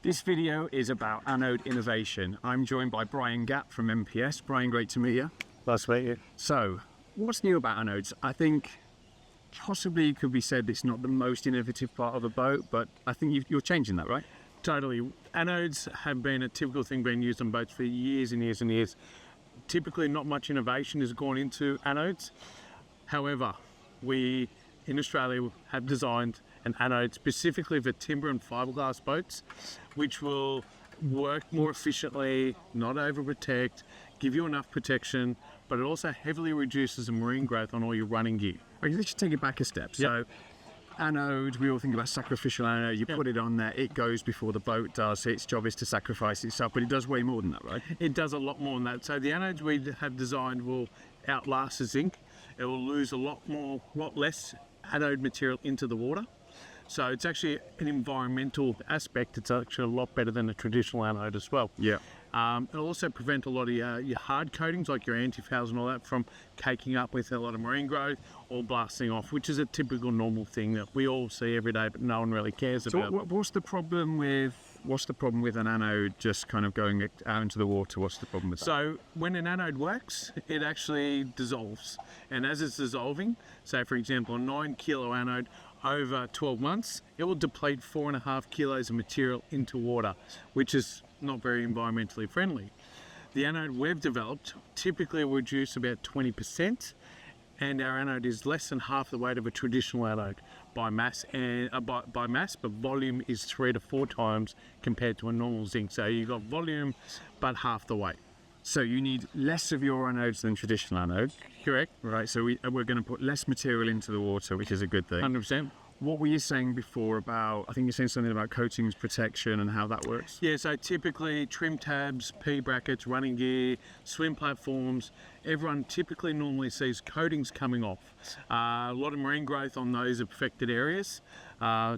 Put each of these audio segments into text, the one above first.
This video is about anode innovation. I'm joined by Brian Gatt from MPS. Brian, great to meet you. Nice to meet you. So, what's new about anodes? I think possibly it could be said it's not the most innovative part of a boat, but I think you're changing that, right? Totally. Anodes have been a typical thing being used on boats for years and years and years. Typically not much innovation has gone into anodes. However, we in Australia have designed an anode specifically for timber and fiberglass boats, which will work more efficiently, not overprotect, give you enough protection, but it also heavily reduces the marine growth on all your running gear. Okay, let's just take it back a step. So, anode, we all think about sacrificial anode. You put it on there, it goes before the boat does. Its job is to sacrifice itself, but it does way more than that, right? It does a lot more than that. So the anodes we have designed will outlast the zinc. It will lose a lot less anode material into the water. So it's actually an environmental aspect. It's actually a lot better than a traditional anode as well. Yeah. It'll also prevent a lot of your hard coatings, like your antifouls and all that, from caking up with a lot of marine growth or blasting off, which is a typical normal thing that we all see every day, but no one really cares about. So what's the problem with an anode just kind of going out into the water? What's the problem with that? So when an anode works, it actually dissolves. And as it's dissolving, say for example, a 9 kilo anode over 12 months, it will deplete 4.5 kilos of material into water, which is not very environmentally friendly. The anode we've developed typically will reduce about 20%, and our anode is less than half the weight of a traditional anode by mass, but volume is 3 to 4 times compared to a normal zinc. So you've got volume, but half the weight. So you need less of your anodes than traditional anodes. Correct. Right, so we're going to put less material into the water, which is a good thing. 100%. What were you saying before about, I think you're saying something about coatings protection and how that works? Yeah, so typically trim tabs, P brackets, running gear, swim platforms, everyone typically normally sees coatings coming off. A lot of marine growth on those affected areas,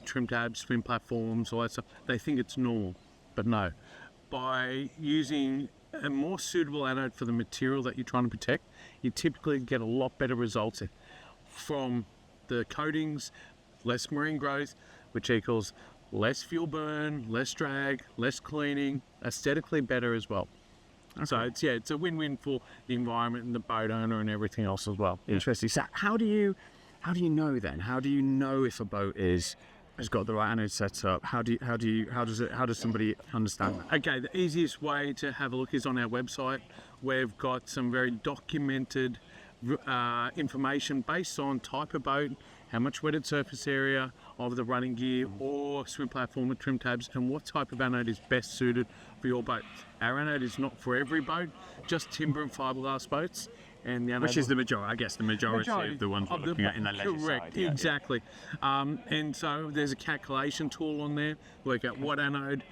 trim tabs, swim platforms, all that stuff. They think it's normal, but no. By using a more suitable anode for the material that you're trying to protect, you typically get a lot better results from the coatings, less marine growth, which equals less fuel burn, less drag, less cleaning, aesthetically better as well. Okay. So it's a win-win for the environment and the boat owner and everything else as well. Interesting. So how do you know then? How do you know if a boat has got the right anode set up? How does somebody understand that? Okay, the easiest way to have a look is on our website. We've got some very documented information based on type of boat, how much wetted surface area of the running gear or swim platform with trim tabs, and what type of anode is best suited for your boat. Our anode is not for every boat, just timber and fiberglass boats. And the anode, which is the majority, I guess, the majority of the ones we're looking at in the leisure correct, side. Exactly. And so there's a calculation tool on there, work out what anode,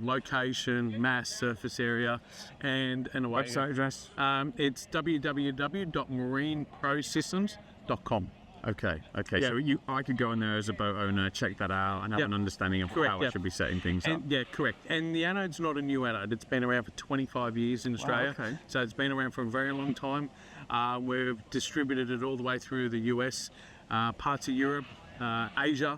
location, mass, surface area, and a website address. It's www.marineprosystems.com. Okay. Yeah. So I could go in there as a boat owner, check that out, and have an understanding of how I should be setting things up. Yeah, correct. And the anode's not a new anode. It's been around for 25 years in Australia. Wow, okay. So it's been around for a very long time. We've distributed it all the way through the US, parts of Europe, Asia,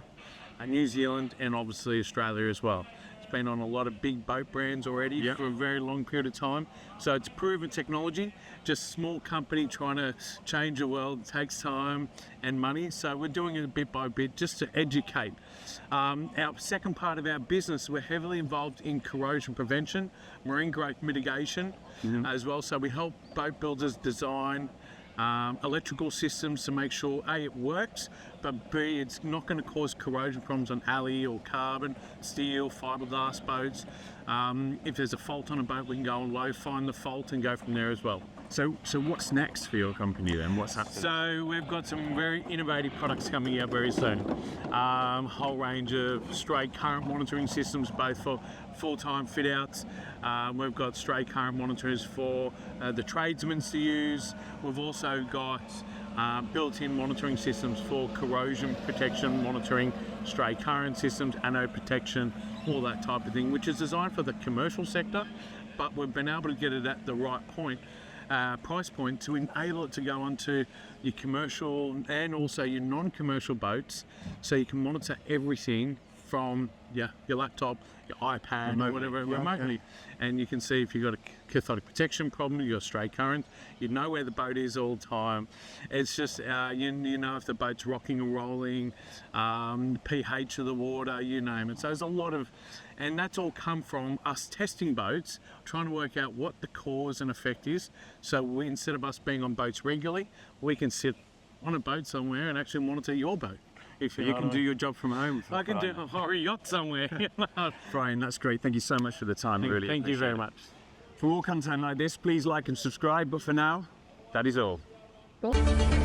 New Zealand, and obviously Australia as well. Been on a lot of big boat brands already for a very long period of time. So it's proven technology, just a small company trying to change the world. It takes time and money. So we're doing it bit by bit just to educate. Our second part of our business, we're heavily involved in corrosion prevention, marine growth mitigation as well. So we help boat builders design electrical systems to make sure A, it works, but B, it's not going to cause corrosion problems on alley or carbon, steel, fiberglass boats. If there's a fault on a boat, we can go on low, find the fault and go from there as well. So what's next for your company then? What's happening? So we've got some very innovative products coming out very soon. Whole range of straight current monitoring systems, both for full-time fit-outs. We've got straight current monitors for the tradesmen to use. We've also got built-in monitoring systems for corrosion protection, monitoring, straight current systems, anode protection, all that type of thing, which is designed for the commercial sector, but we've been able to get it at the right price point to enable it to go onto your commercial and also your non-commercial boats, so you can monitor everything from your laptop, your iPad, Remotely, or whatever, yeah, remotely. And you can see if you've got a cathodic protection problem, you've got stray current, you know where the boat is all the time. It's just, you know if the boat's rocking or rolling, pH of the water, you name it. So there's a lot of, and that's all come from us testing boats, trying to work out what the cause and effect is. So we, instead of us being on boats regularly, we can sit on a boat somewhere and actually monitor your boat. If You can do your job from home. I can do a yacht somewhere. Brian, that's great. Thank you so much for the time. Really Thank you very much. For more content like this, please like and subscribe. But for now, that is all. Cool.